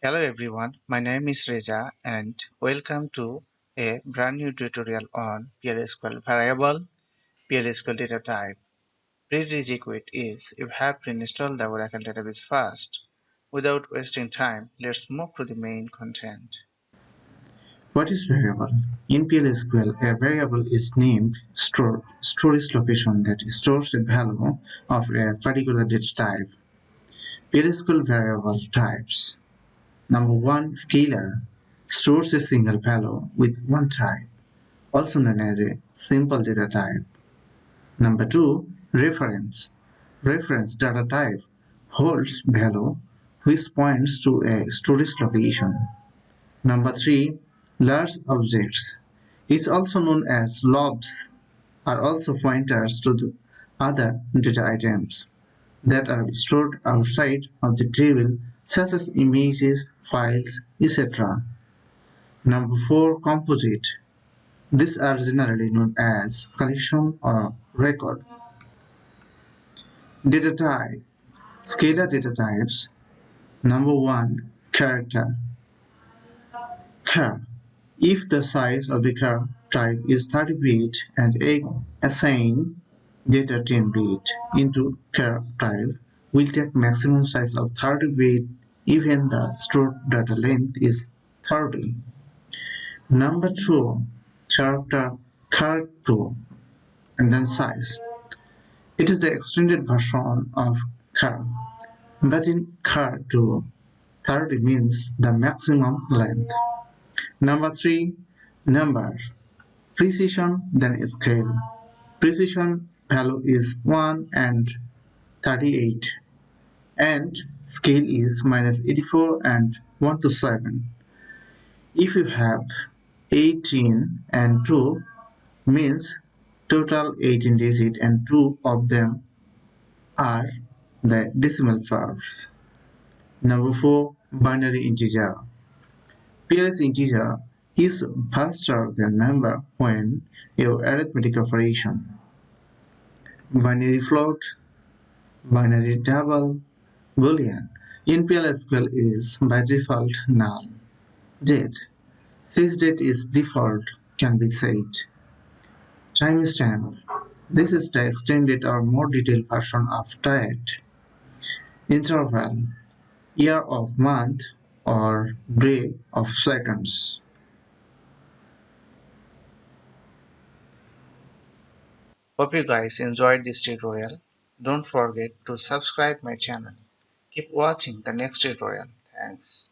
Hello everyone, my name is Reza and welcome to a brand new tutorial on PLSQL Variable, PLSQL Datatype. Prerequisite is you have to install the Oracle database first. Without wasting time, let's move to the main content. What is variable? In PLSQL, a variable is named storage location that stores a value of a particular data type. PLSQL variable types. Number 1. Scalar stores a single value with one type, also known as a simple data type. Number 2. Reference data type holds value which points to a storage location. Number 3. Large objects, it's also known as LOBs, are also pointers to the other data items that are stored outside of the table, such as images, files, etc. Number 4. Composite. These are generally known as collection or record. Data type. Scalar data types. Number 1. Character. Char. If the size of the char type is 30 bit and assign data 10 bit into char type will take maximum size of 30 bit even the stored data length is 30. Number 2. Char2 and then size. It is the extended version of char, but in char2, 30 means the maximum length. Number 3. Number. Precision then scale. Precision value is 1 and 38 and scale is -84 and 1 to 7. If you have 18 and 2 means total 18 digits and 2 of them are the decimal parts. Number 4. Binary integer. PLS integer is faster than number when you arithmetic operation. Binary float, binary double, boolean in PLSQL is by default null. Date. This date is default can be set. Timestamp. This is the extended or more detailed version of date. Interval. Year of month or day of seconds. Hope you guys enjoyed this tutorial. Don't forget to subscribe my channel. Keep watching the next tutorial. Thanks.